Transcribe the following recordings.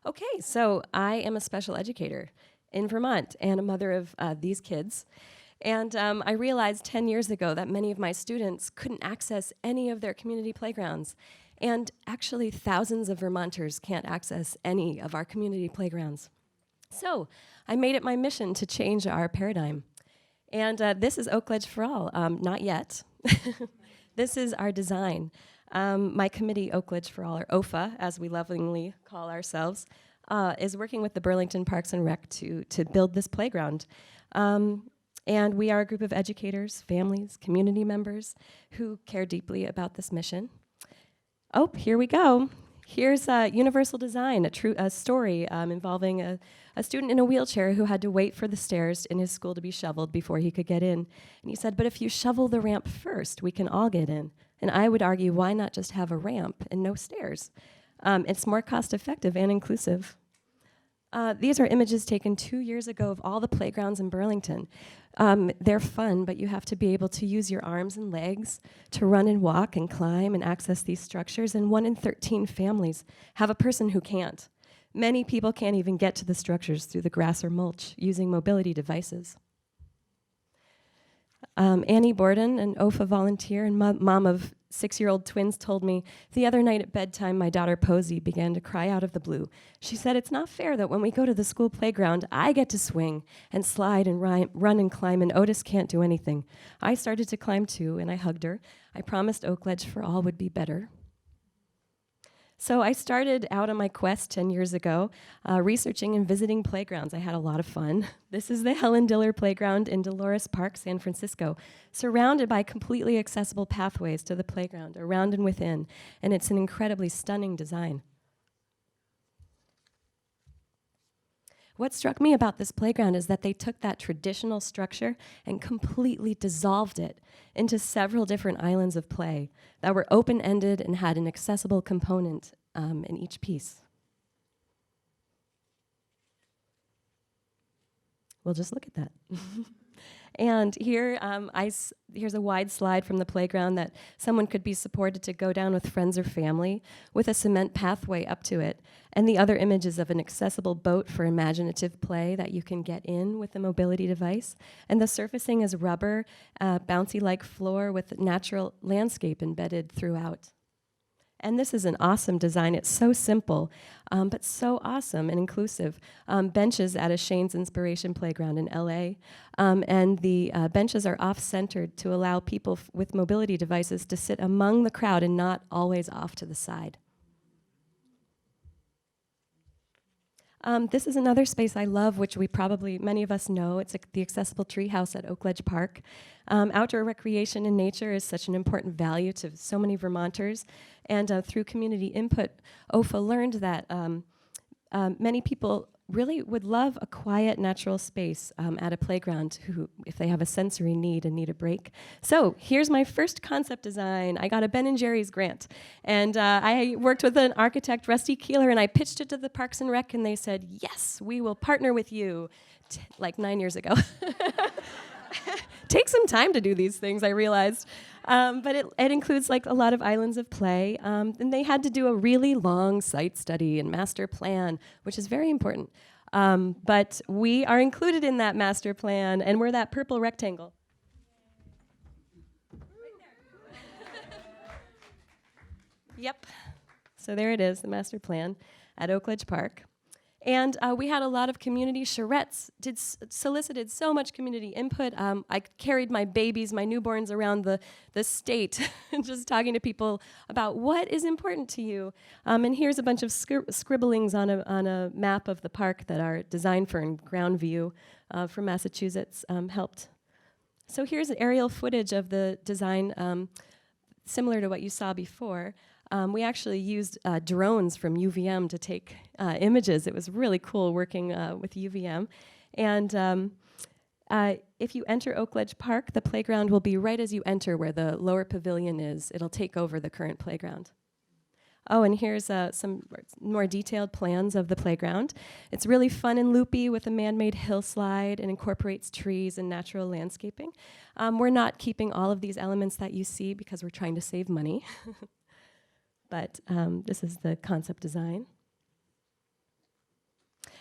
Okay, so I am a special educator in Vermont and a mother of these kids. And I realized 10 years ago that many of my students couldn't access any of their community playgrounds. And actually, thousands of Vermonters can't access any of our community playgrounds. So I made it my mission to change our paradigm. And this is Oakledge for All. Not yet. This is our design. My committee, Oakledge for All, or OFA, as we lovingly call ourselves, is working with the Burlington Parks and Rec to build this playground. And we are a group of educators, families, community members who care deeply about this mission. Oh, here we go. Here's Universal Design, a story involving a student in a wheelchair who had to wait for the stairs in his school to be shoveled before he could get in. And he said, but if you shovel the ramp first, we can all get in. And I would argue, why not just have a ramp and no stairs? It's more cost-effective and inclusive. These are images taken 2 years ago of all the playgrounds in Burlington. They're fun, but you have to be able to use your arms and legs to run and walk and climb and access these structures, and 1 in 13 families have a person who can't. Many people can't even get to the structures through the grass or mulch using mobility devices. Annie Borden, an OFA volunteer and mom of 6-year-old twins, told me the other night at bedtime my daughter Posey began to cry out of the blue. She said, it's not fair that when we go to the school playground, I get to swing and slide and run and climb, and Otis can't do anything. I started to climb too, and I hugged her. I promised Oakledge for All would be better. So I started out on my quest 10 years ago, researching and visiting playgrounds. I had a lot of fun. This is the Helen Diller Playground in Dolores Park, San Francisco, surrounded by completely accessible pathways to the playground, around and within, and it's an incredibly stunning design. What struck me about this playground is that they took that traditional structure and completely dissolved it into several different islands of play that were open-ended and had an accessible component in each piece. We'll just look at that. And here, here's a wide slide from the playground that someone could be supported to go down with friends or family with a cement pathway up to it. And the other images of an accessible boat for imaginative play that you can get in with the mobility device. And the surfacing is rubber, bouncy-like floor with natural landscape embedded throughout. And this is an awesome design. It's so simple, but so awesome and inclusive. Benches at a Shane's Inspiration Playground in LA. And the benches are off-centered to allow people with mobility devices to sit among the crowd and not always off to the side. This is another space I love, which many of us know. It's the accessible treehouse at Oakledge Park. Outdoor recreation in nature is such an important value to so many Vermonters. And through community input, OFA learned that many people really would love a quiet, natural space at a playground if they have a sensory need and need a break. So here's my first concept design. I got a Ben & Jerry's grant. And I worked with an architect, Rusty Keeler, and I pitched it to the Parks and Rec, and they said, yes, we will partner with you, like 9 years ago. Takes some time to do these things, I realized. But it includes like a lot of islands of play. And they had to do a really long site study and master plan, which is very important. But we are included in that master plan, and we're that purple rectangle. Yep. So there it is, the master plan at Oakledge Park. And we had a lot of community charrettes, solicited so much community input. I carried my babies, my newborns around the state, just talking to people about what is important to you. And here's a bunch of scribblings on a map of the park that our design firm, Ground View from Massachusetts, helped. So here's aerial footage of the design, similar to what you saw before. We actually used drones from UVM to take images. It was really cool working with UVM. And if you enter Oakledge Park, the playground will be right as you enter where the lower pavilion is. It'll take over the current playground. Oh, and here's some more detailed plans of the playground. It's really fun and loopy with a man-made hillslide and incorporates trees and natural landscaping. We're not keeping all of these elements that you see because we're trying to save money. But this is the concept design.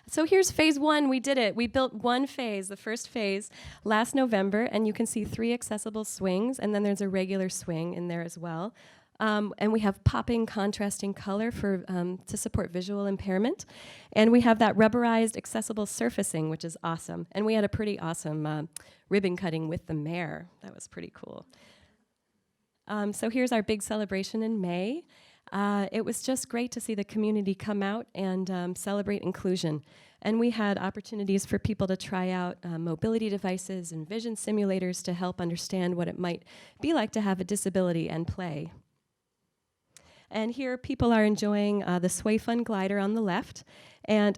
So here's phase 1. We did it. We built one phase, the first phase, last November, and you can see 3 accessible swings, and then there's a regular swing in there as well. And we have popping, contrasting color to support visual impairment. And we have that rubberized, accessible surfacing, which is awesome. And we had a pretty awesome ribbon cutting with the mayor. That was pretty cool. So here's our big celebration in May. It was just great to see the community come out and celebrate inclusion. And we had opportunities for people to try out mobility devices and vision simulators to help understand what it might be like to have a disability and play. And here people are enjoying the Sway Fun glider on the left,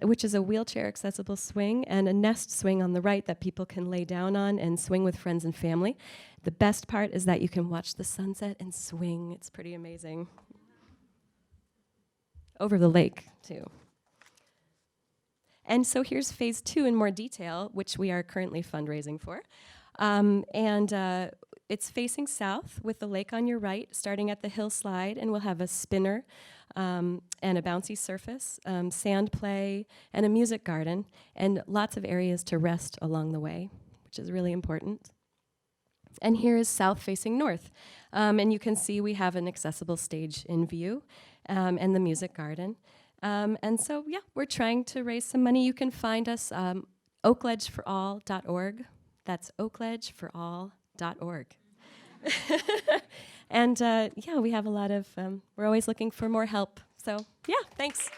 which is a wheelchair accessible swing, and a nest swing on the right that people can lay down on and swing with friends and family. The best part is that you can watch the sunset and swing. It's pretty amazing. Over the lake, too. And so here's phase 2 in more detail, which we are currently fundraising for. It's facing south with the lake on your right, starting at the hillslide, and we'll have a spinner and a bouncy surface, sand play, and a music garden, and lots of areas to rest along the way, which is really important. And here is south facing north. And you can see we have an accessible stage in view and the music garden. And so, yeah, we're trying to raise some money. You can find us oakledgeforall.org. That's oakledgeforall.org. And yeah, we have a lot of, we're always looking for more help. So, yeah, thanks.